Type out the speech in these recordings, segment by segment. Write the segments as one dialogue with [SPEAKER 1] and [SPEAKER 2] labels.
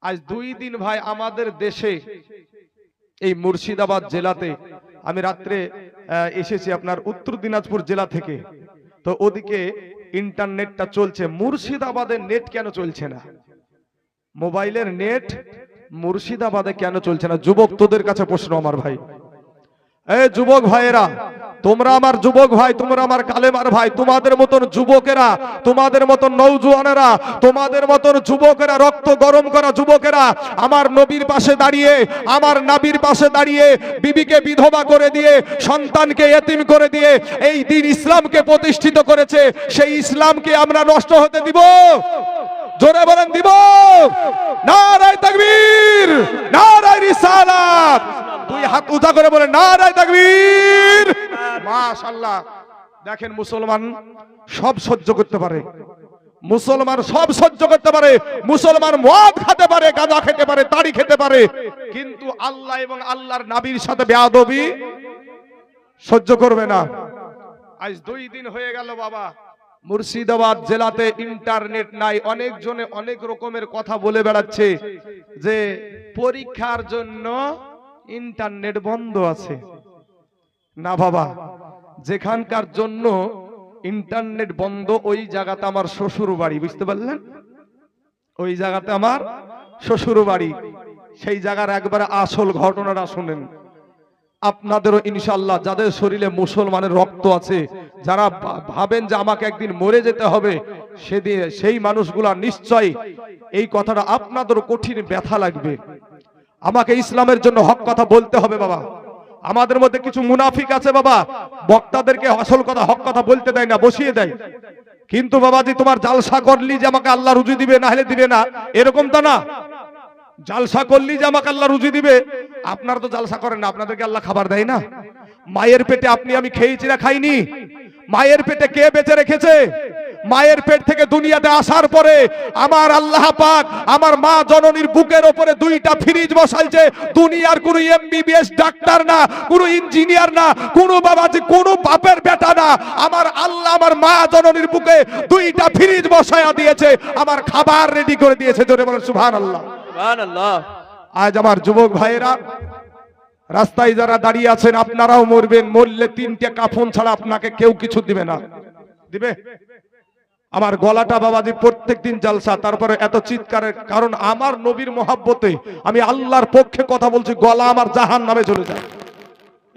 [SPEAKER 1] আজ 2 দিন ভাই আমাদের দেশে এই মুর্শিদাবাদ জেলাতে, আমি রাত্রে এসেছি আপনার উত্তর দিনাজপুর জেলা থেকে, তো ওদিকে ইন্টারনেটটা চলছে। মুর্শিদাবাদের নেট কেন চলছে না? মোবাইলের নেট মুর্শিদাবাদে কেন চলছে না? যুবক তোদের কাছে প্রশ্ন আমার ভাই। এই যুবক ভাইয়েরা, তোমরা আমার যুবক ভাই, তোমরা আমার কালেমার ভাই, তোমাদের মতন যুবকেরা, তোমাদের মতন নওজোয়ানেরা, তোমাদের মতন যুবকেরা, রক্ত গরম করা যুবকেরা আমার নবীর পাশে দাঁড়িয়ে, আমার নবীর পাশে দাঁড়িয়ে বিবিকে বিধবা করে দিয়ে, সন্তানকে এতিম করে দিয়ে এই দিন ইসলামকে প্রতিষ্ঠিত করেছে। সেই ইসলামকে আমরা নষ্ট হতে দিব? জোরে বলেন দিব? নারায়ে তাকবীর, নারায়ে রিসালাত। দুই হাত উঁচা করে বলে নারায়ে তাকবীর। মাশাআল্লাহ। দেখেন, মুসলমান সব সহ্য করতে পারে, মুসলমান সব সহ্য করতে পারে, মুসলমান মদ খেতে পারে, গাঁজা খেতে পারে, তাড়ি খেতে পারে, কিন্তু আল্লাহ এবং আল্লাহর নবীর সাথে বেয়াদবি সহ্য করবে না। আজ 2 দিন হয়ে গেল বাবা, মুর্শিদাবাদ জেলাতে ইন্টারনেট নাই। অনেক জনে অনেক রকমের কথা বলে বেড়াচ্ছে যে পরীক্ষার জন্য ইন্টারনেট বন্ধ আছে। না বাবা, যেখানকার জন্য ইন্টারনেট বন্ধ ওই জায়গাতে আমার শ্বশুর বাড়ি, বুঝতে পারলেন? ওই জায়গাতে আমার শ্বশুর বাড়ি। সেই জায়গার একবারে আসল ঘটনাটা শুনেন। আপনাদেরও ইনশাআল্লাহ যাদের শরীরে মুসলমানের রক্ত আছে, যারা ভাবেন যে আমাকে একদিন মরে যেতে হবে, সেই মানুষগুলা নিশ্চয়ই এই কথাটা আপনাদের কঠিন ব্যথা লাগবে। আমাকে ইসলামের জন্য হক কথা বলতে হবে বাবা। আমাদের মধ্যে কিছু মুনাফিক আছে বাবা, বক্তাদেরকে আসল কথা হক কথা বলতে দেয় না, বসিয়ে দেয়। কিন্তু বাবাজি, তোমার জালসা করলি যে আমাকে আল্লাহ রুজি দিবে, না হলে দিবে না, এরকম তো না। জালসা করলি যে আমাকে আল্লাহ রুজি দিবে, আপনারা তো জালসা করেন না, আপনাদেরকে আল্লাহ খাবার দেয় না? মায়ের পেটে আপনি আমি খেয়েছি না খাইনি? মায়ের পেটে কে বেঁচে রেখেছে? মায়ের পেট থেকে দুনিয়াতে আসার পরে আমার আল্লাহ পাক আমার মা জননীর বুকের উপরে 2টা ফ্রিজ বসাইছে। দুনিয়ার কোনো এমবিবিএস ডাক্তার না, কোনো ইঞ্জিনিয়ার না, কোনো বাবাজি, কোনো বাপের বেটা না, আমার আল্লাহ আমার মা জননীর বুকে 2টা ফ্রিজ বসায়া দিয়েছে, আমার খাবার রেডি করে দিয়েছে। জোরে বলেন সুবহানাল্লাহ, সুবহানাল্লাহ। আজ আমার যুবক ভাইয়েরা রাস্তায় যারা দাঁড়িয়ে আছেন, আপনারাও মরবেন, মরলে 3টে কাফন ছাড়া আপনাকে কেউ কিছু দিবে না। দিবে? আমার গলাটা বাবাজি প্রত্যেকদিন জালসা, তারপরে এত চিৎকারের কারণ আমার নবীর মহাব্বতে আমি আল্লাহর পক্ষে কথা বলছি, গলা আমার জাহান্নামে চলে যায়।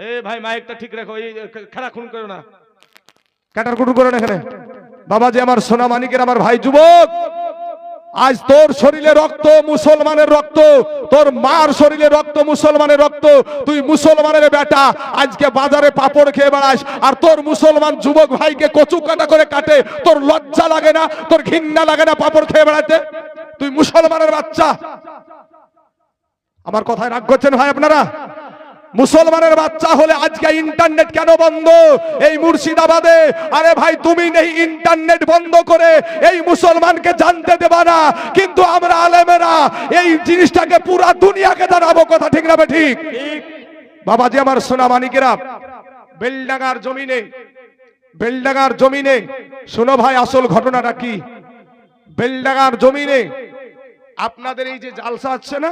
[SPEAKER 1] এ ভাই মাইকটা ঠিক রাখো, এই খারাপ খুন করো না, কাটার কুটু করো না এখানে। বাবাজি আমার সোনা মানিকের আমার ভাই যুবক, আজ তোর শরীরে রক্ত মুসলমানের রক্ত, তোর মার শরীরে রক্ত মুসলমানের রক্ত। তুই মুসলমানের বেটা, আজকে বাজারে পাপড় খেয়ে বেড়াস, আর তোর মুসলমান যুবক ভাইকে কচু কাটা করে কাটে। তোর লজ্জা লাগে না? তোর ঘৃণা লাগে না পাপড় খেয়ে বেড়াতে? তুই মুসলমানের বাচ্চা। আমার কথায় রাগ করছেন ভাই আপনারা? মুসলমানের বাচ্চা হলে আজকে ইন্টারনেট কেন বন্ধ এই মুর্শিদাবাদে? আরে ভাই, তুমি নেই ইন্টারনেট বন্ধ করে এই মুসলমানকে জানতে দেবা না, কিন্তু আমরা আলেমেরা এই জিনিসটাকে পুরা দুনিয়াকে জানাবো। কথা ঠিক না ঠিক? বাবাজি আমার সোনা মানিকেরা, বেলডাঙ্গার জমিনে, বেলডাঙ্গার জমিনে শোনো ভাই আসল ঘটনাটা কি। বেলডাঙ্গার জমিনে আপনাদের এই যে জালসা আছে না,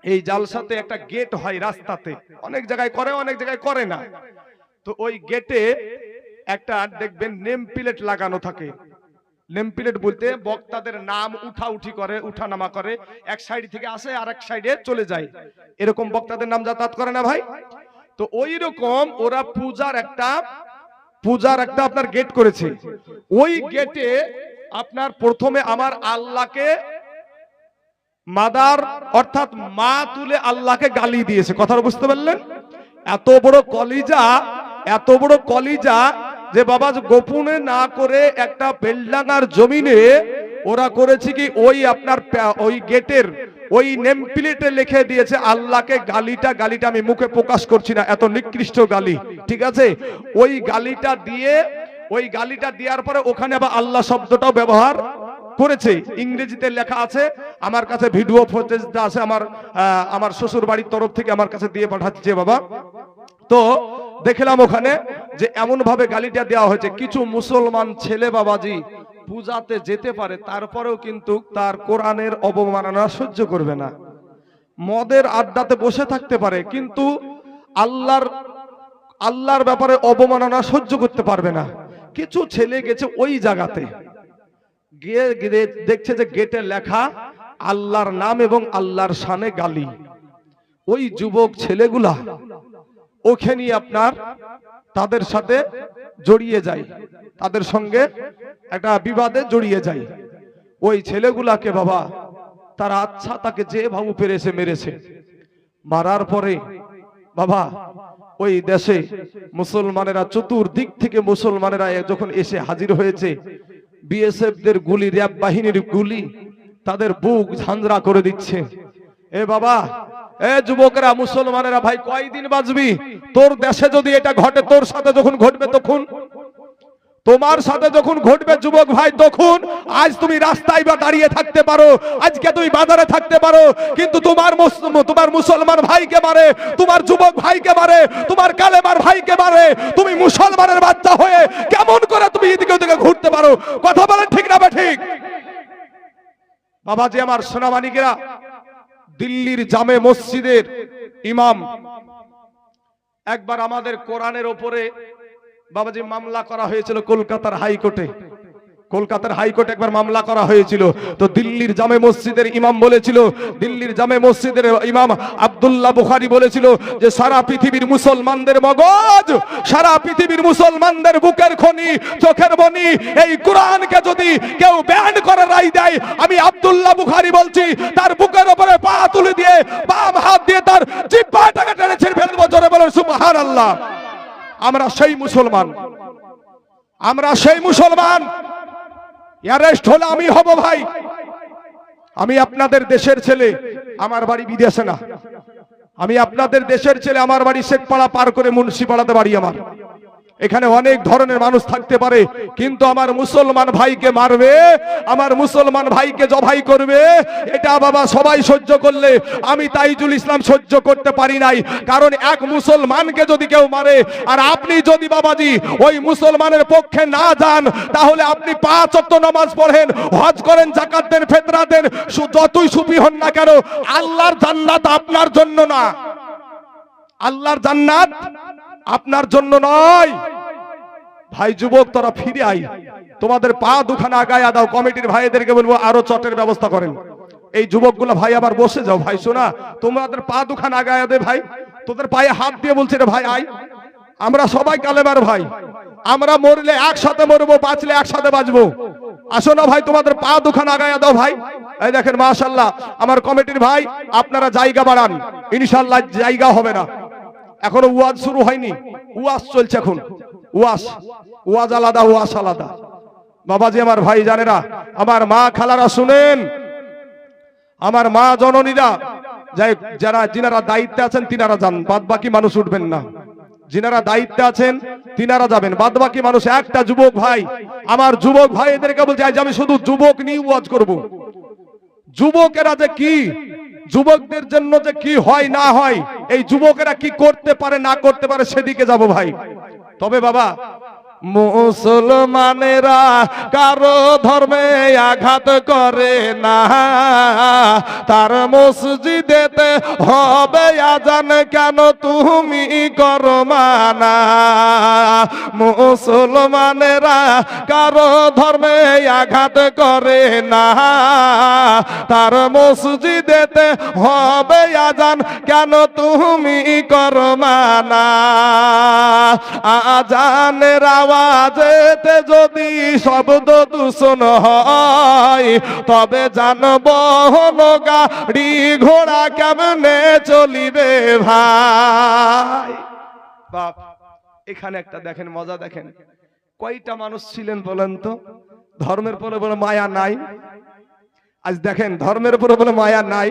[SPEAKER 1] এই জালসাতে একটা গেট হয় রাস্তাতে, অনেক জায়গায় করে, অনেক জায়গায় করে না। তো ওই গেটে একটা দেখবেন নেম প্লেট লাগানো থাকে। নেম প্লেট বলতে বক্তাদের নাম উঠা-উঠি করে, উঠানামা করে, এক সাইড থেকে আসে আর এক সাইডে চলে যায়, এরকম বক্তাদের নাম যাতায়াত করে না ভাই? তো ওই রকম ওরা পূজার একটা আপনার গেট করেছে। ওই গেটে আপনার প্রথমে আমার আল্লাহকে মাদার অর্থাৎ মা তুলে আল্লাহকে গালি দিয়েছে। কথাটা বুঝতে পারলেন? এত বড় কলিজা, এত বড় কলিজা যে বাবা গোপনে না করে একটা বেলডাঙ্গার জমিনে ওরা করেছে কি, ওই আপনার ওই গেটের ওই নেম প্লেটে লিখে দিয়েছে আল্লাহকে গালিটা আমি মুখে প্রকাশ করছি না, এত নিকৃষ্ট গালি, ঠিক আছে? ওই গালিটা দেওয়ার পরে ওখানে আবার আল্লাহ শব্দটাও ব্যবহার করেছে, ইংরেজিতে লেখা আছে। আমার কাছে ভিডিও ফুটেজটা আছে, আমার শ্বশুর বাড়ির তরফ থেকে আমার কাছে দিয়ে পাঠাচ্ছে বাবা। তো দেখলাম ওখানে যে এমন ভাবে গালিটা দেওয়া হয়েছে, কিছু মুসলমান ছেলে বাবাজি পূজাতে যেতে পারে, তারপরেও কিন্তু তার কোরআনের অবমাননা সহ্য করবে না। মদের আড্ডাতে বসে থাকতে পারে, কিন্তু আল্লাহর ব্যাপারে অবমাননা সহ্য করতে পারবে না। কিছু ছেলে গেছে ওই জায়গাতে, গিয়ে দেখছে যে গেটে লেখা আল্লাহর নাম এবং আল্লাহর শানে গালি। ওই যুবক ছেলেগুলা ওখানে আপনার তাদের সাথে জড়িয়ে যায়, তাদের সঙ্গে একটা বিবাদে জড়িয়ে যায়। ওই ছেলেগুলাকে বাবা তারা আচ্ছা তাকে যে ভাবু পেরেছে মেরেছে। মারার পরে বাবা ওই দেশে মুসলমানেরা চতুর্দিক থেকে মুসলমানেরা যখন এসে হাজির হয়েছে, বিএসএফ দের গুলি, র্যাব বাহিনীর গুলি তাদের বুক ঝাঁঝরা করে দিচ্ছে। এ বাবা, এ যুবকরা, মুসলমানেরা, ভাই কয়দিন বাঁচবি? তোর দেশে যদি এটা ঘটে, তোর সাথে যখন ঘটবে তখন, তোমার সাথে যখন ঘটবে যুবক ভাই, তখন আজ তুমি রাস্তায় বা দাঁড়িয়ে থাকতে পারো, আজকে তুমি বাজারে থাকতে পারো, কিন্তু তোমার মুসলমান ভাইকে মারে, তোমার যুবক ভাইকে মারে, তোমার কালেমার ভাইকে মারে, তুমি মুসলমানের বাচ্চা হয়ে কেমন করে তুমি এদিকে ওদিকে ঘুরতে পারো? কথা বলেন ঠিক না ঠিক? বাবাজি আমার সোনামানিকেরা, দিল্লির জামে মসজিদের ইমাম একবার আমাদের কোরআনের ওপরে বাবাজি মামলা করা হয়েছিল কলকাতার হাইকোর্টে। কলকাতার হাইকোর্টে একবার মামলা করা হয়েছিল। তো দিল্লির জামে মসজিদের ইমাম বলেছিল, দিল্লির জামে মসজিদের ইমাম আব্দুল্লাহ বুখারী বলেছিল যে সারা পৃথিবীর মুসলমানদের মগজ, সারা পৃথিবীর মুসলমানদের বুকের খনি, চোখের মনি, এই কোরআনকে যদি কেউ ব্যান করে রায় দেয়, আমি আব্দুল্লাহ বুখারী বলছি তার বুকের উপরে পা তুলে দিয়ে বাম হাত দিয়ে তার জিহ্বাটাকে টেনে ছিঁড়ে ফেলবো। জোরে বলেন সুবহানাল্লাহ। আমরা সেই মুসলমান, আমরা সেই মুসলমান। অ্যারেস্ট হলে আমি হব ভাই। আমি আপনাদের দেশের ছেলে, আমার বাড়ি বিদেশে না। আমি আপনাদের দেশের ছেলে, আমার বাড়ি শেখপাড়া পার করে মুন্সিপাড়াতে বাড়ি আমার। এখানে অনেক ধরনের মানুষ থাকতে পারে, কিন্তু আমার মুসলমান ভাইকে মারবে, আমার মুসলমান ভাইকে জবাই করবে, এটা বাবা সবাই সহ্য করলে আমি তাইজুল ইসলাম সহ্য করতে পারি নাই। কারণ এক মুসলমানকে যদি কেউ মারে, আর আপনি যদি বাবাজি ওই মুসলমানের পক্ষে না যান, তাহলে আপনি 5 ওয়াক্ত নামাজ পড়েন, হজ করেন, যাকাত দেন, ফিতরা দেন, যতই সুফি হন না কেন, আল্লাহর জান্নাত আপনার জন্য না। আল্লাহর জান্নাত আপনার জন্য নয়। ভাই যুবক, তোরা ফিরে আই, তোমাদের পা দুখানা আগায়া দাও। কমিটির ভাইদেরকে বলবো আরো চটের ব্যবস্থা করেন। এই যুবকগুলো ভাই আবার বসে যাও। ভাই শোনা, তোমাদের পা দুখানা আগায়া দে ভাই, তোদের পায়ে হাত দিয়ে বলছে রে ভাই আই। আমরা সবাই কালেমার ভাই, আমরা মরলে একসাথে মরবো, বাঁচলে একসাথে বাঁচবো। আসো না ভাই, তোমাদের পা দুখানা আগায়া দাও ভাই। এই দেখেন মাশাআল্লাহ, আমার কমিটির ভাই, আপনারা জায়গা বাড়ান, ইনশাআল্লাহ জায়গা হবে না। এখনো ওয়াজ শুরু হয়নি, ওয়াজ চলছে এখন। ওয়াজ আলাদা, ওয়াজ আলাদা। বাবাজি আমার ভাই জানেরা, আমার মা খালারা শুনেন, আমার মা জননীরা, যিনারা দায়িত্বে আছেন তিনারা যান, বাদ বাকি মানুষ উঠবেন না। যিনারা দায়িত্বে আছেন তিনারা যাবেন, বাদ বাকি মানুষ। একটা যুবক ভাই, আমার যুবক ভাই এদেরকে বলছে আজ আমি শুধু যুবক নিয়ে ওয়াজ করব। যুবকেরা যে কি, যুবকদের জন্য যে কি হয় না হয়, এই যুবকেরা কি করতে পারে না করতে পারে সেদিকে যাব ভাই। তবে বাবা, মুসলমানেরা কারো ধর্মে আঘাত করে না, তার মসজিদেতে হবে আজান কেন তুমি করো মানা। মুসলমানেরা কারো ধর্মে আঘাত করে না, তার মসজিদেতে হবে আজান কেন তুমি করো মানা। আজানের আওয়াজেতে যদি শব্দ দূষণ হয়, তবে যানবাহন গাড়ি ঘোড়া কেমনে চলিবে ভাই। বাপ, এখানে একটা দেখেন মজা, দেখেন কয়টা মানুষ ছিলেন বলেন তো ধর্মের পরে বলে মায়া নাই। আজ দেখেন ধর্মের উপরে বলে মায়া নাই,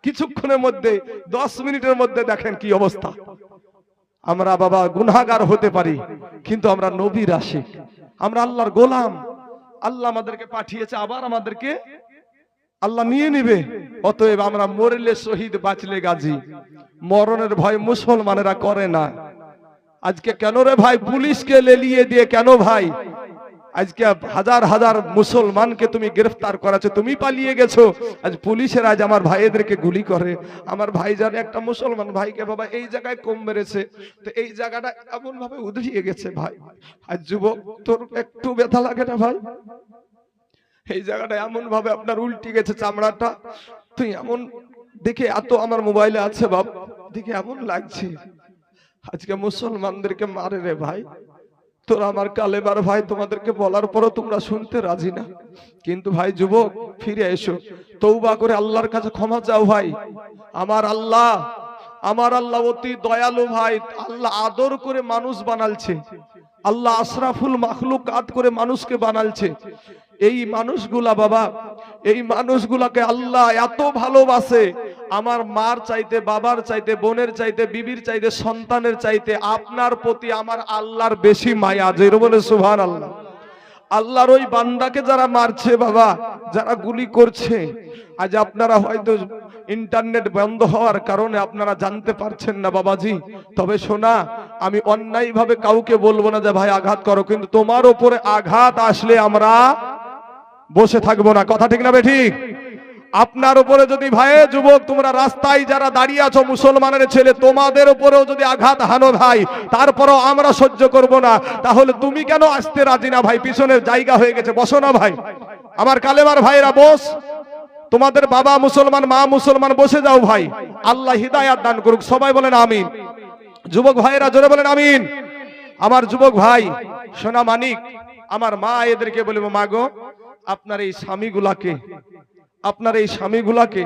[SPEAKER 1] কিছুক্ষণের মধ্যে 10 মিনিটের মধ্যে দেখেন কি অবস্থা। আমরা বাবা গুনাহগার হতে পারি, কিন্তু আমরা নবীর আশিক, আমরা আল্লাহর গোলাম। আল্লাহ আমাদেরকে পাঠিয়েছে, আবার আমাদেরকে আল্লাহ নিয়ে নিবে। অতএব আমরা মরলে শহীদ, বাঁচলে গাজী। মরণের ভয় মুসলমানেরা করে না। আজকে কেন রে ভাই পুলিশকে লেলিয়ে দিয়ে, কেন ভাই আজকে হাজার হাজার মুসলমানকে তুমি গ্রেফতার করেছো, তুমি পালিয়ে গেছো, আজ পুলিশের আজ আমার ভাইদেরকে গুলি করে। আমার ভাই জানে একটা মুসলমান ভাইকে বাবা এই জায়গায় কম মেরেছে, তো এই জায়গাটা এমন ভাবে উধরিয়ে গেছে ভাই। আজ যুবক তোর একটু ব্যথা লাগে না ভাই? এই জায়গাটা এমন ভাবে আপনার উল্টে গেছে চামড়াটা, তুই এমন দেখে, এত আমার মোবাইলে আছে বাপ, দেখে এমন লাগছে। আজকে মুসলমানদেরকে মারে রে ভাই, তোরা আমার কালেবার ভাই, তোমাদেরকে বলার পরও তোমরা শুনতে রাজি না। কিন্তু ভাই যুবক ফিরে এসো, তওবা করে আল্লাহর কাছে ক্ষমা চাও ভাই। আমার আল্লাহ অতি দয়ালু ভাই। আল্লাহ আদর করে মানুষ বানালছে, আল্লাহ আশরাফুল মাখলুকাত করে মানুষকে বানালছে। এই মানুষগুলা বাবা, এই মানুষগুলাকে আল্লাহ এত ভালোবাসে, আমার মার চাইতে, বাবার চাইতে, বোনের চাইতে, বিবির চাইতে, সন্তানের চাইতে আপনার প্রতি আমার আল্লাহর বেশি মায়া। যেরকম বলে সুবহানাল্লাহ। আল্লাহর ওই বান্দাকে যারা মারছে বাবা, যারা গুলি করছে, আজ আপনারা হয়তো ইন্টারনেট বন্ধ হওয়ার কারণে আপনারা জানতে পারছেন না বাবাজি। তবে শোনা, আমি অন্যায় ভাবে কাউকে বলবো না যে ভাই আঘাত করো, কিন্তু তোমার উপরে আঘাত আসলে আমরা বসে থাকবো না। কথা ঠিক না বেঠিক? আপনার উপরে যদি ভাই যুবক, তোমরা রাস্তায় যারা দাঁড়িয়ে আছো মুসলমানের ছেলে, তোমাদের উপরেও যদি আঘাত হানো ভাই, তারপরও আমরা সহ্য করব না, তাহলে তুমি কেন আসতে রাজি না ভাই? পিছনের জায়গা হয়ে গেছে, বসো না ভাই। আমার কালেমার ভাইরা বস, তোমাদের বাবা মুসলমান, মা মুসলমান, বসে যাও ভাই। আল্লাহ হিদায়াত দান করুক, সবাই বলেন আমিন। যুবক ভাইরা জোরে বলেন আমিন। আমার যুবক ভাই সোনা মানিক, আমার মা এদেরকে বলবো, মা গো আপনার এই স্বামীগুলাকে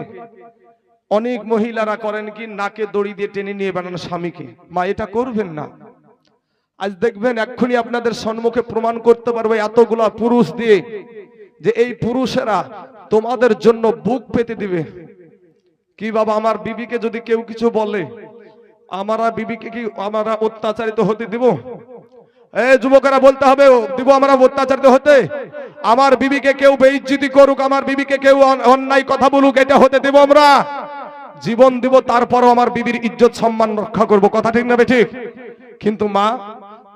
[SPEAKER 1] অনেক মহিলারা করেন কি, নাকে দড়ি দিয়ে টেনে নিয়ে বানানো স্বামীকে। মা এটা করবেন না। আজ দেখবেন এক্ষুনি আপনাদের সম্মুখে প্রমাণ করতে পারবে এতগুলা পুরুষ দিয়ে, যে এই পুরুষেরা তোমাদের জন্য বুক পেতে দিবে। কি বাবা, আমার বিবিকে যদি কেউ কিছু বলে, আমরা বিবিকে কি আমরা অত্যাচারিত হতে দিব? যুবকেরা বলতে হবে, দিব আমরা অত্যাচারিত হতে? আমার বিবিকে কেউ বেইজ্জতি করুক, আমার বিবিকে কেউ অন্যায় কথা বলুক, এটা হতে দেব আমরা? জীবন দিব, তারপরও আমার বিবির ইজ্জত সম্মান রক্ষা করব। কথা ঠিক না ঠিক? কিন্তু মা,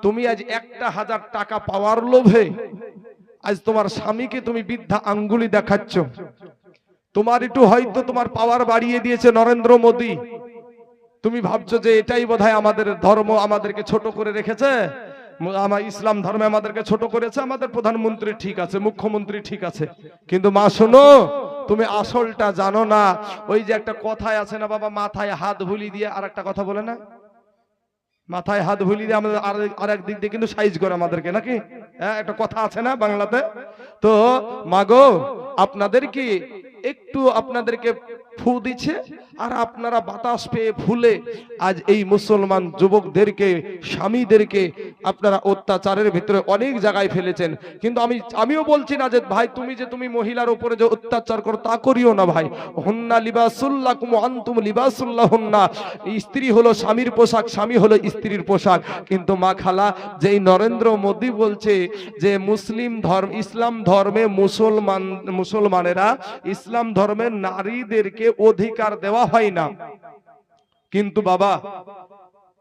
[SPEAKER 1] তুমি আজ 1000 টাকা পাওয়ার লোভে আজ তোমার স্বামীকে তুমি বৃদ্ধা আঙ্গুলি দেখাচ্ছ। তোমার একটু হয়তো তোমার পাওয়ার বাড়িয়ে দিয়েছে নরেন্দ্র মোদী, তুমি ভাবছো যে এটাই বোধহয় আমাদের ধর্ম, আমাদেরকে ছোট করে রেখেছে, আমার ইসলাম ধর্মে আমাদেরকে ছোট করেছে, আমাদের প্রধানমন্ত্রী ঠিক আছে, মুখ্যমন্ত্রী ঠিক আছে। কিন্তু মা শোনো, তুমি আসলটা জানো না। ওই যে একটা কথায় আছে না বাবা, মাথায় হাত ভুলি দিয়ে আর একটা কথা বলে না, মাথায় হাত ভুলি দিয়ে আমাদের আর এক দিক দিয়ে কিন্তু সাইজ করে আমাদেরকে, নাকি? হ্যাঁ, একটা কথা আছে না বাংলাতে? তো মাগো, আপনাদের কি একটু আপনাদেরকে ফু দিচ্ছে, আর আপনারা বাতাস পেয়ে ফুলে আজ এই মুসলমান যুবকদেরকে, স্বামীদেরকে আপনারা অত্যাচারের ভিতরে অনেক জায়গায় ফেলেছেন। কিন্তু আমিও বলছি না যে ভাই তুমি মহিলার উপরে যে অত্যাচার করো তা করিও না ভাই। হুন্না লিবাসুল্লাকুম ওয়া আনতুম লিবাসুল্লাহুন্না, স্ত্রী হলো স্বামীর পোশাক, স্বামী হলো স্ত্রীর পোশাক। কিন্তু মা খালা, যেই নরেন্দ্র মোদী বলছে যে ইসলাম ধর্মে মুসলমানেরা, ইসলাম ধর্মের নারীদেরকে অধিকার দেওয়া হয় না, কিন্তু বাবা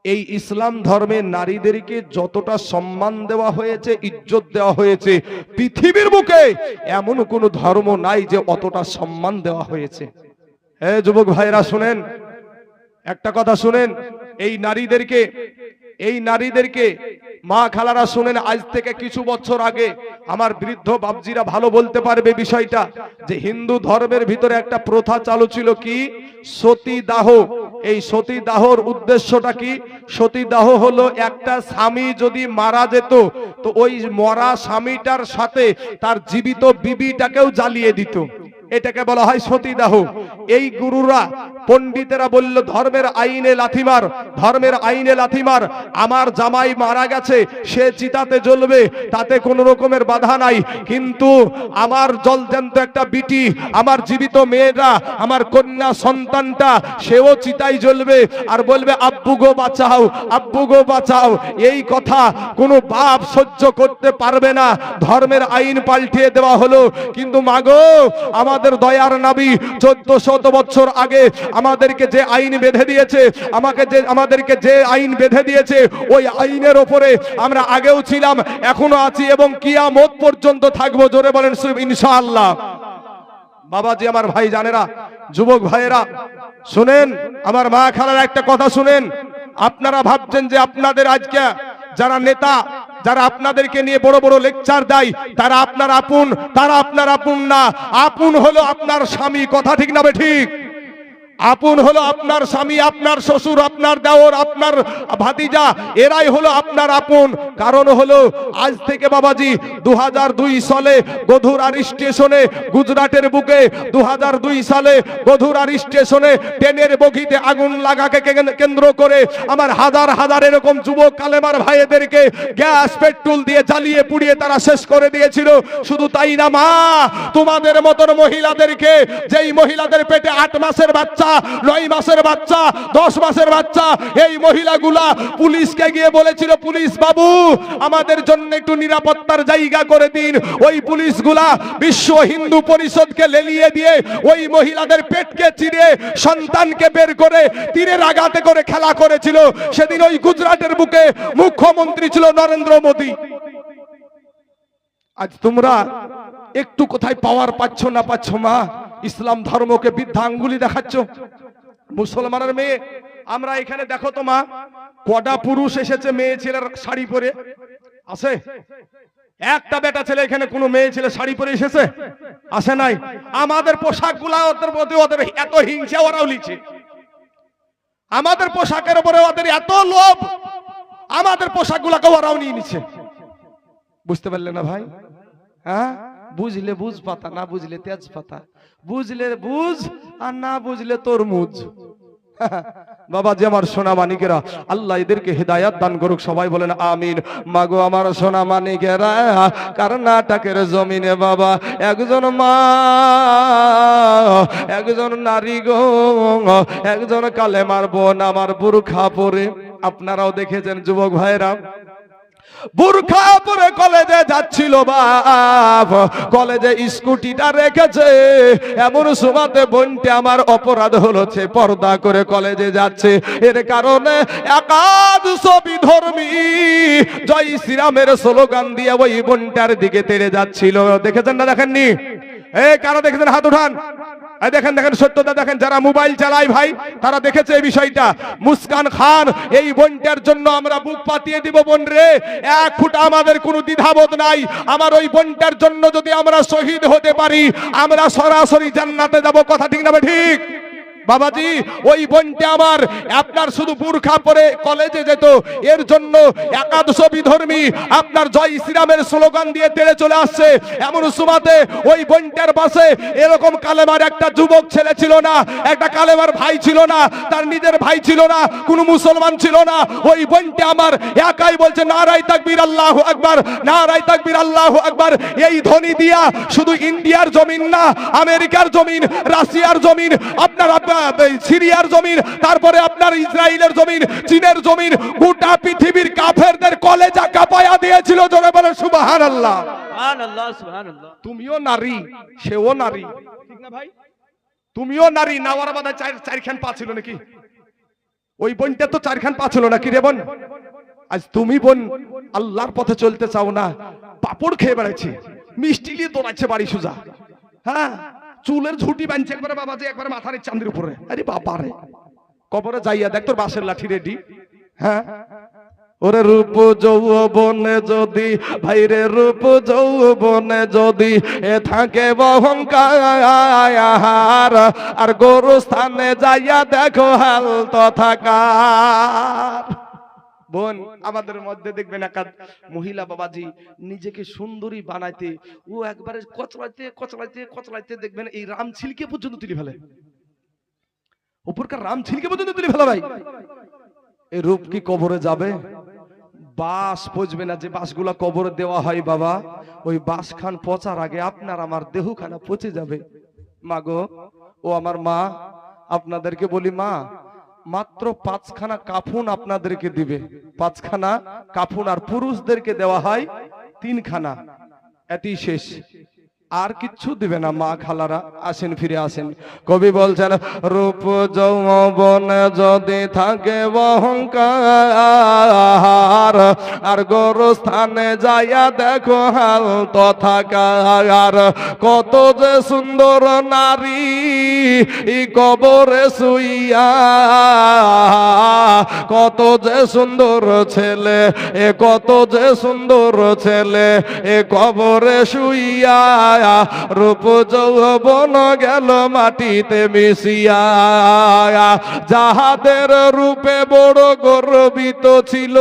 [SPEAKER 1] এই ইসলাম ধর্মে নারীদেরকে যতটা সম্মান দেওয়া হয়েছে, ইজ্জত দেওয়া হয়েছে, পৃথিবীর বুকে এমন কোন ধর্ম নাই যে অতটা সম্মান দেওয়া হয়েছে। যুবক ভাইরা শুনেন, একটা কথা শুনেন, এই নারীদেরকে মা খালারা শুনেন, আজ থেকে কিছু বছর আগে আমার বৃদ্ধ বাবজিরা ভালো বলতে পারবে বিষয়টা, যে হিন্দু ধর্মের ভিতরে একটা প্রথা চালু ছিল, কি সতীদাহ। এই সতীদাহর উদ্দেশ্যটা কি? সতীদাহ হলো একটা স্বামী যদি মারা যেত, তো ওই মরা স্বামীটার সাথে তার জীবিত বিবিটাকেও জ্বালিয়ে দিত। এটাকে বলা হয় সতীদাহ। এই গুরুরা পণ্ডিতেরা বলল, ধর্মের আইনে লাথিমার, ধর্মের আইনে লাথিমার। আমার জামাই মারা গেছে, সে চিতাতে জ্বলবে, তাতে কোন রকমের বাধা নাই, কিন্তু আমার জলজ্যান্ত একটা বিটি, আমার জীবিত মেয়েরা, আমার কন্যা সন্তানটা, সেও চিতাই জ্বলবে আর বলবে আব্বু গো বাঁচাও, আব্বু গো বাঁচাও। এই কথা কোনো বাপ সহ্য করতে পারবে না, ধর্মের আইন পাল্টিয়ে দেওয়া হলো। কিন্তু মাগো, আমাদের দয়ার নবী 1400 বছর আগে আমাদেরকে যে আইন বেঁধে দিয়েছে, আমাদেরকে যে আইন বেঁধে দিয়েছে, ওই আইনের ওপরে আমরা আগেও ছিলাম, এখনো আছি এবং কিয়ামত পর্যন্ত থাকবো। জোরে বলেন ইনশাআল্লাহ। বাবাজি, আমার ভাই জানেরা, যুবক ভাইয়েরা শুনেন, আমার মা খালার একটা কথা শুনেন। আপনারা ভাবছেন যে আপনাদের আজকে যারা নেতা, যারা আপনাদেরকে নিয়ে বড় বড় লেকচার দেয়, তারা আপনার আপন, তারা আপনার আপন না। আপন হলো আপনার স্বামী। কথা ঠিক না ঠিক? আপন হলো আপনার স্বামী, আপনার শ্বশুর, আপনার দেওর, আপনার ভাতিজা, এরাই হলো আপনার আপন। কারণ হলো আজ থেকে বাবাজি 2002 সালে গধুরার স্টেশনে, গুজরাটের বুকে 2002 সালে গধুরার স্টেশনে ট্রেনের বগিতে আগুন লাগাকে কেন্দ্র করে আমার হাজার হাজার এরকম যুবক কালেমার ভাইদেরকে গ্যাস পেট্রোল দিয়ে জ্বালিয়ে পুড়িয়ে তারা শেষ করে দিয়েছিল। শুধু তাই না মা, তোমাদের মতন মহিলাদেরকে, যেই মহিলাদের পেটে 8 মাসের বাচ্চা, 9 মাসের বাচ্চা, 10 মাসের বাচ্চা, এই মহিলাগুলা পুলিশকে গিয়ে বলেছিল, পুলিশ বাবু আমাদের জন্য একটু নিরাপত্তার জায়গা করে দিন। ওই পুলিশগুলা বিশ্ব হিন্দু পরিষদকে লেলিয়ে দিয়ে ওই মহিলাদের পেটকে চিরে সন্তানকে বের করে তীরের আঘাতে করে খেলা করেছিল। সেদিন ওই গুজরাটের বুকে মুখ্যমন্ত্রী ছিল নরেন্দ্র মোদী। আজ তোমরা একটু কোথায় পাওয়ার পাচ্ছ না পাচ্ছ মা? ইসলাম ধর্মকে বৃদ্ধা আঙ্গুলি দেখাচ্ছ। মুসলমানের মেয়ে, আমরা এখানে দেখো তো মা, কটা পুরুষ এসেছে মেয়ে ছেলের শাড়ি পরে? আছে একটা বেটা ছেলে এখানে কোনো মেয়ে ছেলে শাড়ি পরে এসেছে? আসে নাই। আমাদের পোশাক গুলা ওদের প্রতি ওদের এত হিংসা, ওরাও লিখছে আমাদের পোশাকের উপরে ওদের এত লোভ, আমাদের পোশাক গুলাকে ওরাও নিয়ে নিচ্ছে। বুঝতে পারলে না ভাই? হ্যাঁ, বুঝলে বুঝ পাতা, না বুঝলে তেজ পাতা। বুঝলে বুঝ আর না বুঝলে তরমুজ। বাবাজি, আমার সোনা মানিকেরা, আল্লাহ এদেরকে হেদায়াত দান করুক। সবাই বলেন আমিন। মাগো আমার সোনা মানিকেরা, কর্ণাটকের জমিনে বাবা একজন মা, একজন নারী গো, একজন কালেমার বোন আমার বুরখা পরে, আপনারাও দেখেছেন যুবক ভাইরা, বুরখা পরে কলেজে যাচ্ছিল বাপ, কলেজে স্কুটিটা রেখেছে। এমন সময়তে বোনটি আমার অপরাধ হলোছে, পর্দা করে কলেজে যাচ্ছে। এর কারণে একাদশ বিধর্মী জয় শ্রীরামের স্লোগান দিয়ে ওই বোনটার দিকে তেড়ে যাচ্ছিল। দেখেছেন না দেখেননি? কারা দেখেছেন হাত উঠান। দেখেন দেখেন, সত্যতা দেখেন। যারা মোবাইল চালায় ভাই, তারা দেখেছে এই বিষয়টা। মুস্কান খান, এই বোনটার জন্য আমরা বুক পাতিয়ে দিব। বোন রে, 1 ফুট আমাদের কোনো দ্বিধাবোধ নাই। আমার ওই বোনটার জন্য যদি আমরা শহীদ হতে পারি, আমরা সরাসরি জান্নাতে যাব। কথা ঠিক না ঠিক? বাবাজি, ওই বোনটা আমার আপনার শুধু বুরখা পরে কলেজে যেত, এর জন্য একাদশ বিধর্মী আপনার জয় শ্রীরামের স্লোগান দিয়ে তেড়ে চলে আসছে। এমন সুমাতে ওই বোনটার পাশে এরকম কালেমার একটা যুবক ছেলে ছিল না, একটা কালেমার ভাই ছিল না, তার নিজের ভাই ছিল না, কোনো মুসলমান ছিল না। ওই বোনটা আমার একাই বলছে নারায়ে তাকবীর আল্লাহু আকবার, নারায়ে তাকবীর আল্লাহু আকবার। এই ধ্বনি দিয়া শুধু ইন্ডিয়ার জমিন না, আমেরিকার জমিন, রাশিয়ার জমিন, আপনার সিরিয়ার জমিন, তারপরে আপনার ইসরায়েলের জমিন, চীনের জমিন, গোটা পৃথিবীর কাফেরদের কলেজা কাঁপায়া দিয়েছিল। জোরে বলে সুবহানাল্লাহ। সুবহানাল্লাহ, সুবহানাল্লাহ। তুমিও নারী, সেও নারী, ঠিক না ভাই? তুমিও নারী। নাওয়ার বাদে 4খান পা ছিল নাকি? ওই বোনটা তো 4খান পা ছিল নাকি রে বোন? আজ তুমি বোন আল্লাহর পথে চলতে চাও না, পাপড় খেয়ে বেড়াচ্ছে, মিষ্টি নিয়ে দৌড়াচ্ছে বাড়ি সোজা। হ্যাঁ, চুলের ঝুটি বানছে একবারে বাবাজি, একবারে মাথার চাঁদের উপরে। আরে বাবা রে, কবরে যাইয়া দেখ তোর বাঁশের লাঠি রেডি। হ্যাঁ, ওরে রূপ যৌবনে যদি, ভাইরে রূপ যৌবনে যদি এ থাকে অহংকার, আর গরু স্থানে যাইয়া দেখো হাল তথাকার। বোন, আমাদের মধ্যে দেখবেন একাদ মহিলা বাবাজি নিজেকে সুন্দরী বানাইতে ও একবারে কচলাইতে কচলাইতে কচলাইতে দেখবেন এই রাম ছিলকে পর্যন্ত তুলে ফেলে, উপরকার রাম ছিলকে পর্যন্ত তুলে ফেলে। ভাই, এই রূপ কি কবরে যাবে? বাস পচবে না? যে বাসগুলা কবরে দেওয়া হয় বাবা, ওই বাস খান পচার আগে আপনার আমার দেহখানা পচে যাবে। মা গো, ও আমার মা, আপনাদেরকে বলি মা, মাত্র 5খানা কাফুন আপনাদেরকে দিবে, 5খানা কাফুন, আর পুরুষদেরকে দেওয়া হয় 3খানা, এতই শেষ। আর কিচ্ছু দিবে না। মা খালারা আসেন, ফিরে আসেন। কবি বলছেন রূপ যৌবন যদি থাকে অহংকার, আর গোরস্থানে যাইয়া দেখো হাল তথাকার। কত যে সুন্দর নারী কবরে শুইয়া, কত যে সুন্দর ছেলে, কত যে সুন্দর ছেলে কবরে শুইয়া, রূপ যৌবন গেল মাটিতে মিশিয়া। যাহাদের রূপে বড় গর্বিত ছিল,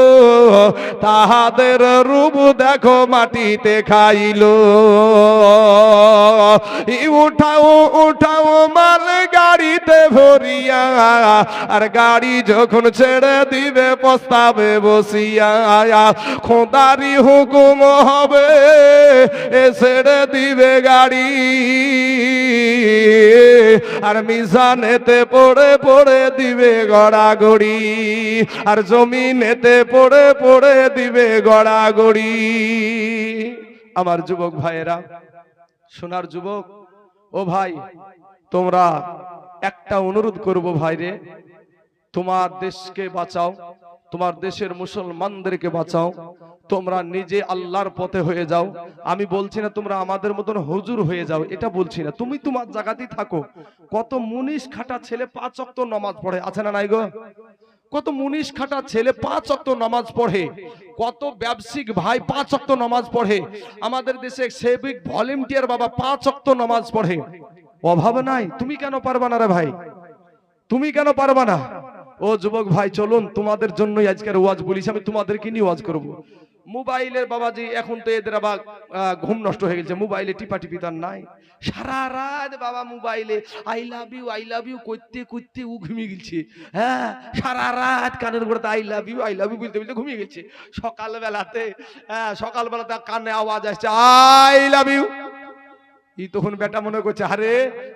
[SPEAKER 1] তাহাদের রূপ দেখো মাটিতে খাইল। উঠাও উঠাও মাল গাড়িতে ভরিয়া, আর গাড়ি যখন ছেড়ে দিবে পস্তাবে বসিয়া। খোদারি হুকুম হবে ছেড়ে দিবে গাড়ি, আর মিজানেতে পড়ে পড়ে দিবে গড়াগড়ি, আর জমিনেতে পড়ে পড়ে দিবে গড়াগড়ি। আমার যুবক ভাইয়েরা, সোনার যুবক, ও ভাই, তোমরা একটা অনুরোধ করব ভাই রে, তোমার দেশকে বাঁচাও, তোমার দেশের মুসলমানদেরকে বাঁচাও, তোমরা নিজে আল্লাহর পথে হয়ে যাও। আমি বলছি না তোমরা আমাদের মতন হুজুর হয়ে যাও, এটা বলছি না। তুমি তোমার জায়গাতেই থাকো। কত মুনিশ খাটা ছেলে 5 ওয়াক্ত নামাজ পড়ে, আছে না নাই গো? কত মুনিশ খাটা ছেলে 5 ওয়াক্ত নামাজ পড়ে, কত ব্যবসায়িক ভাই 5 ওয়াক্ত নামাজ পড়ে। আমাদের দেশে সেভিক ভলেন্টিয়ার বাবা 5 ওয়াক্ত নামাজ পড়ে। অভাব নাই, তুমি কেন পারবা না রে ভাই? তুমি কেন পারবা না? ও যুবক ভাই, চলুন তোমাদের জন্যই আজকের ওয়াজ বলিস, আমি তোমাদেরকে নিয়ে ওয়াজ করব। মোবাইলের বাবাজি এখন তো এদের আবার ঘুম নষ্ট হয়ে গেছে, মোবাইলে টিপাটিপি তার নাই। সারা রাত বাবা মোবাইলে আই লাভ ইউ করতে করতে ও ঘুমিয়ে গেছে। হ্যাঁ, সারা রাত কানের গোড়াতে আই লাভ ইউ বলতে বলতে ঘুমিয়ে গেছে। সকালবেলাতে কানে আওয়াজ আসছে আই লাভ ইউ। ই তখন বেটা মনে করছে, আরে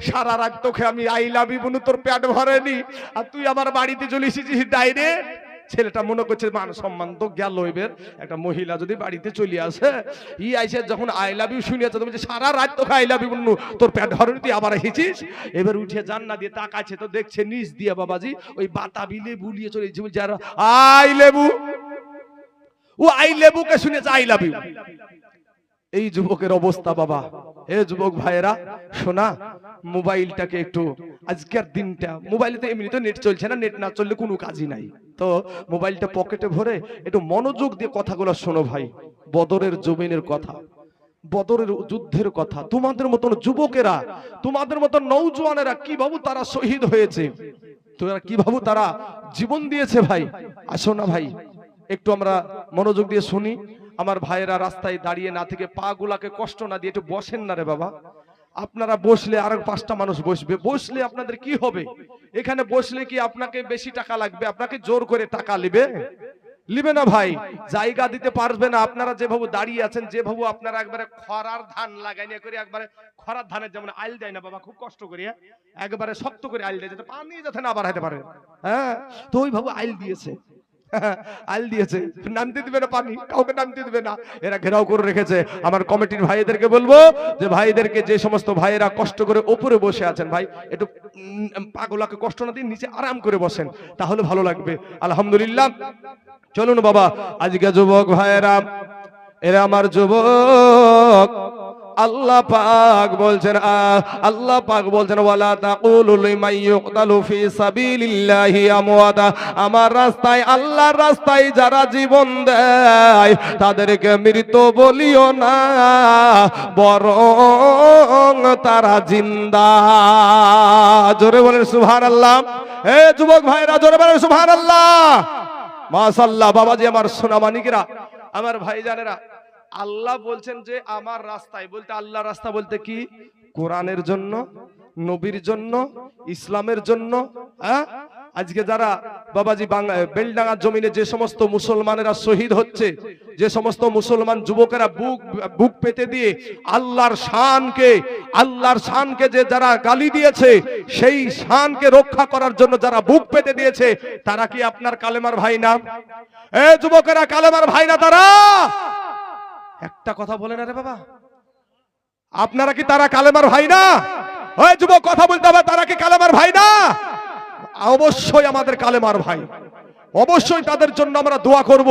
[SPEAKER 1] সারা রাত তোকে আমি আই লাভ ইউ বলু, তোর পেট ভরেনি, আর তুই আমার বাড়িতে চলে এসেছিস ডাইরেক্ট। ছেলেটা মনে করছে মান সম্মান তো গেল। এবার একটা মহিলা যদি বাড়িতে চলে আসে, ই আইসে যখন আই লাভ ইউ শুনিয়েছে, তুমি সারা রাত তোকে আই লাভ ইউ বলু, তোর পেট ভরেনি, তুই আবার এসেছিস। এবার উঠে জান্না দিয়ে তাকাচ্ছে, তো দেখছে নিচ দিয়ে বাবাজি ওই বাতাবি লেবু নিয়ে চলে এসেছে। আই লেবু, ও আই লেবুকে শুনেছে আই লাভ ইউ। এই যুবকের অবস্থা বাবা। হে যুবক ভাইয়েরা, শোনা, মোবাইলটাকে একটু, আজকের দিনটা মোবাইলে তো এমনি তো নেট চলছে না, নেট না চললে কোনো কাজই নাই। তো মোবাইলটা পকেটে ভরে একটু মনোযোগ দিয়ে কথাগুলো শোনো ভাই। বদরের জমিনের কথা, বদরের যুদ্ধের কথা, তোমাদের মতন যুবকেরা, তোমাদের মতন নওজোয়ানেরা কিভাবে তারা শহীদ হয়েছে, তোরা কিভাবে তারা জীবন দিয়েছে ভাই। আসো না ভাই, একটু আমরা মনোযোগ দিয়ে শুনি। আমার ভাইয়েরা রাস্তায় দাঁড়িয়ে না থেকে পা গুলাকে কষ্ট না দিয়ে একটু বসেন না রে বাবা। আপনারা বসলে আর 5টা মানুষ বসবে, বসলে আপনাদের কি হবে? এখানে বসলে কি আপনাকে বেশি টাকা লাগবে? আপনাকে জোর করে টাকা লিবে না ভাই, জায়গা দিতে পারবে না। আপনারা যেভাবে দাঁড়িয়ে আছেন, যেভাবে আপনারা একবারে খরার ধান লাগাই নিয়ে করে, একবারে খরার ধানের যেমন আইল দেয় না বাবা, খুব কষ্ট করিয়া একবারে শক্ত করে আইল দেয় যাতে পানি যাতে না বাড়াইতে পারে। হ্যাঁ, তো ওইভাবে আইল দিয়েছে, আইল দিয়েছে, নামতে দিবে না পানি, কাউকে নামতে দিবে না। এরা ঘেরাও করে রেখেছে। আমার কমিটির ভাইদেরকে বলবো যে ভাইদেরকে, যে সমস্ত ভাইয়েরা কষ্ট করে উপরে বসে আছেন, ভাই একটু পাগুলাকে কষ্ট না দিয়ে নিচে আরাম করে বসেন, তাহলে ভালো লাগবে। আলহামদুলিল্লাহ, চলুন বাবা। আজকে যুবক ভাইয়েরা, এরা আমার যুবক, আল্লাহ পাক বলছেন, আল্লাহ পাক বলছেন ওয়ালা তাকুলু লিমান ইউকতালু ফি সাবিলিল্লাহি আমওয়াতা। আমার রাস্তায়, আল্লাহর রাস্তায় যারা জীবন দেয় তাদেরকে মৃত বলিও না, বরং তারা জিন্দা। জোরে বলেন সুবহানাল্লাহ। হে যুবক ভাইরা, জোরে বলেন সুবহানাল্লাহ। মাশাআল্লাহ। বাবাজি আমার সোনামানিকেরা, আমার ভাইজানেরা, আল্লাহ বলছেন যে আমার রাস্তায়, বলতে আল্লাহ রাস্তা বলতে কি? কোরআনের জন্য, নবীর জন্য, ইসলামের জন্য। আজকে যারা বাবাজি বেলডাঙ্গা জমিনে যে সমস্ত মুসলমানেরা শহীদ হচ্ছে, যে সমস্ত মুসলমান যুবকেরা বুক পেতে দিয়ে আল্লাহর শানকে যে যারা গালি দিয়েছে, সেই শানকে রক্ষা করার জন্য যারা বুক পেতে দিয়েছে, তারা কি আপনার কালেমার ভাই না? এ যুবকেরা, কালেমার ভাই না তারা? একটা কথা বলে না রে বাবা। আপনারা কি তারা কালেমার ভাই না? ওই যুবক কথা বলতে হবে, তারা কি কালেমার ভাই না? অবশ্যই আমাদের কালেমার ভাই, অবশ্যই তাদের জন্য আমরা দোয়া করব,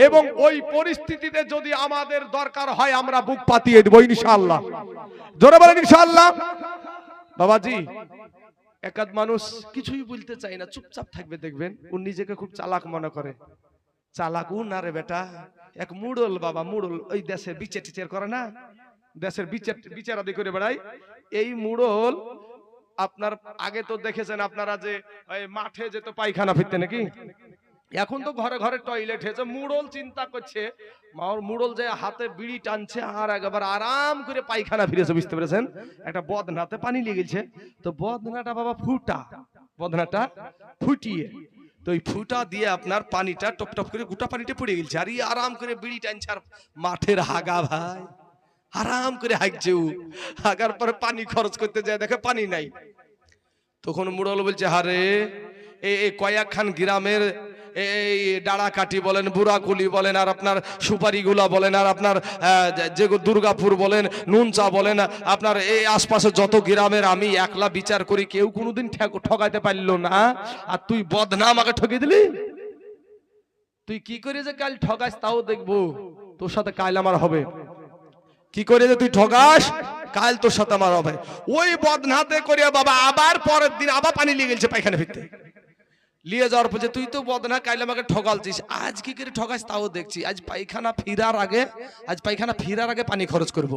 [SPEAKER 1] এবং ওই পরিস্থিতিতে যদি আমাদের দরকার হয় আমরা বুক পাতিয়ে দেব ইনশাআল্লাহ। জোরে বলেন ইনশাআল্লাহ। বাবাজি, একাদ মানুষ কিছুই বলতে চায় না, চুপচাপ থাকবে, দেখবেন ও নিজেকে খুব চালাক মনে করে। চালাক ও না রে বেটা, এক মুড়ল বাবা, মুড়ল ওই দেশের বিচার টিচার করে না, দেশের বিচারাদি করে বেড়ায়। এই মুড়ল আপনার আগে তো দেখেছেন আপনারা যে মাঠে যেত পায়খানা ফিরতে নাকি, এখন তো ঘরে ঘরে টয়লেট হয়েছে। মুড়ল চিন্তা করছে, মুড়ল যে হাতে বিড়ি টানছে আর একবার আরাম করে পায়খানা ফিরেছে, বুঝতে পেরেছেন? একটা বদনাতে পানি লেগেছে, তো বদনাটা বাবা ফুটা, বদনাটা ফুটিয়ে, তো ওই ফুটা দিয়ে আপনার পানিটা টপ টপ করে গোটা পানিটা পড়ে গেছে, আর আরাম করে বিড়ি টানছে। আর মাঠের হাগা ভাই, আরাম করে হাগছে, হাগার পরে পানি খরচ করতে যায়, দেখে পানি নাই। তখন মুড়ল বলছে, হারে এই কয়েকখান গ্রামের এই ডাড়াকাঠি বলেন, বুড়াকুলি বলেন, আর আপনার সুপারিগুলা বলেন, আর আপনার যে দুর্গাপুর বলেন, নুনচা বলেন, আপনার এই আশপাশে যত গ্রামের আমি একলা বিচার করি, কেউ কোনোদিন ঠকাইতে পারলো না, আর তুই বদনা আমাকে ঠকিয়ে দিলি। তুই কি করে যে কাল ঠকাস তাও দেখবো, তোর সাথে কাল আমার হবে। কি করে যে তুই ঠকাস, কাল তোর সাথে আমার হবে। ওই বদনাতে করে বাবা আবার পরের দিন আবার পানি লেগে গেছে পায়খানা ফিরতে, লিয়ে যাওয়ার পর তুই তো বদনা কাল আমাকে ঠকালছিস, আজ কি করে ঠকাস তাও দেখছি। আজ পায়খানা ফিরার আগে পানি খরচ করব।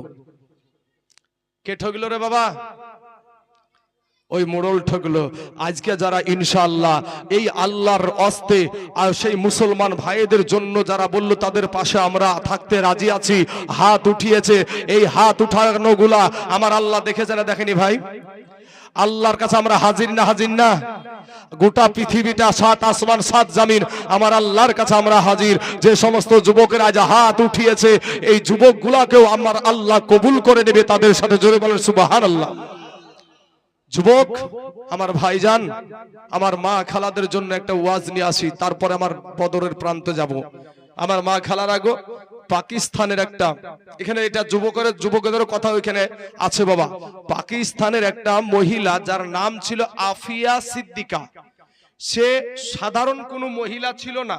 [SPEAKER 1] কে ঠকলো রে বাবা? ওই মোড়ল ঠকলো। আজকে যারা ইনশাআল্লাহ এই আল্লাহর অস্তে আর সেই মুসলমান ভাইদের জন্য যারা বলল তাদের পাশে আমরা থাকতে রাজি আছি, হাত উঠিয়েছে, এই হাত উঠানো গুলা আমার আল্লাহ দেখেছে না দেখেনি ভাই? আল্লাহর কাছে আমরা হাজির না, হাজির না? গোটা পৃথিবীটা, 7 আসমান 7 জমিন, আমার আল্লাহর কাছে আমরা হাজির। যে সমস্ত যুবকেরা আজ হাত উঠিয়েছে, এই যুবকগুলাকেও আমার আল্লাহ কবুল করে নেবে তাদের সাথে। জোরে বলেন সুবহানাল্লাহ। যুবক আমার ভাইজান, আমার মা খালাদের জন্য একটা ওয়াজ নিয়ে আসি, তারপরে আমার বদরের প্রান্তে যাব। আমার মা খালার আগে পাকিস্তানের একটা, এখানে এটা যুবকদের কথা ওইখানে আছে বাবা। পাকিস্তানের একটা মহিলা যার নাম ছিল আফিয়া সিদ্দিকা, সে সাধারণ কোনো মহিলা ছিল না,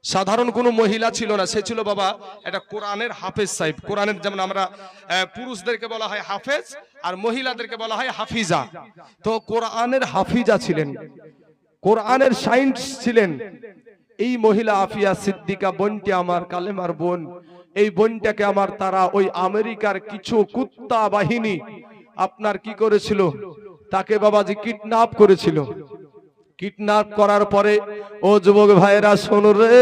[SPEAKER 1] সাধারণ কোনো মহিলা ছিল না, সে ছিল বাবা একটা কোরআনের হাফেজ সাহেব। কোরআনের যেমন আমরা পুরুষদেরকে বলা হয় হাফেজ আর মহিলাদেরকে বলা হয় হাফিজা, তো কোরআনের হাফিজা ছিলেন, কোরআনের সায়েন্স ছিলেন এই মহিলা আফিয়া সিদ্দিকা বোনটি, আমার কালেমার বোন। এই বোনটাকে আমার তারা ওই আমেরিকার কিছু কুত্তা বাহিনী আপনার কি করেছিল, তাকে বাবাজি কিডন্যাপ করেছিল। কিডন্যাপ করার পরে ও যুবক ভাইরা শোন রে,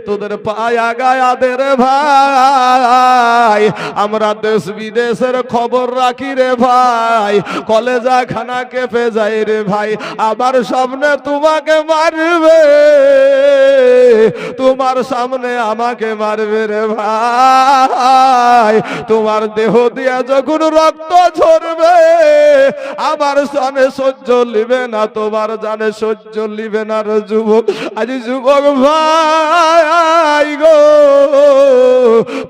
[SPEAKER 1] তোদের পায়া গায়াদের ভাই, আমরা দেশ বিদেশের খবর রাখি রে ভাই, কলেজা খানা কেঁপে যায় রে ভাই। আমার সামনে তোমাকে মারবে, তোমার সামনে আমাকে মারবে রে ভাই। তোমার দেহ দিয়া যখন রক্ত ঝরবে, আমার সামনে সহ্য লিবে না, তোমার জানে সহ্য লিবে না রে যুবক। আজ যুবক ভাই গো,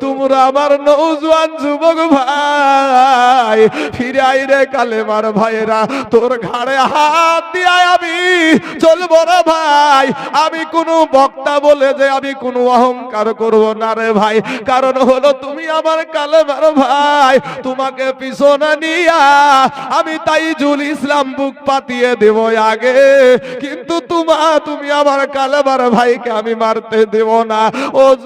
[SPEAKER 1] তোমরা আমার নওজোয়ান যুবক ভাই, ফিরে আই রে কালেমার ভাইরা, তোর ঘাড়ে হাত দিয়া আমি চলবো না ভাই। আমি কোনো বক্তা বলে যে আমি কোনো অহংকার করব না রে ভাই, কারণ হলো তুমি আমার কালেমার ভাই। তোমাকে পিছনে নিয়া আমি তাইজুল ইসলাম বুক পাতিয়ে দেব আগে, কিন্তু তুমি আমার কালেমার ভাইকে আমি মারতে দেব না। ও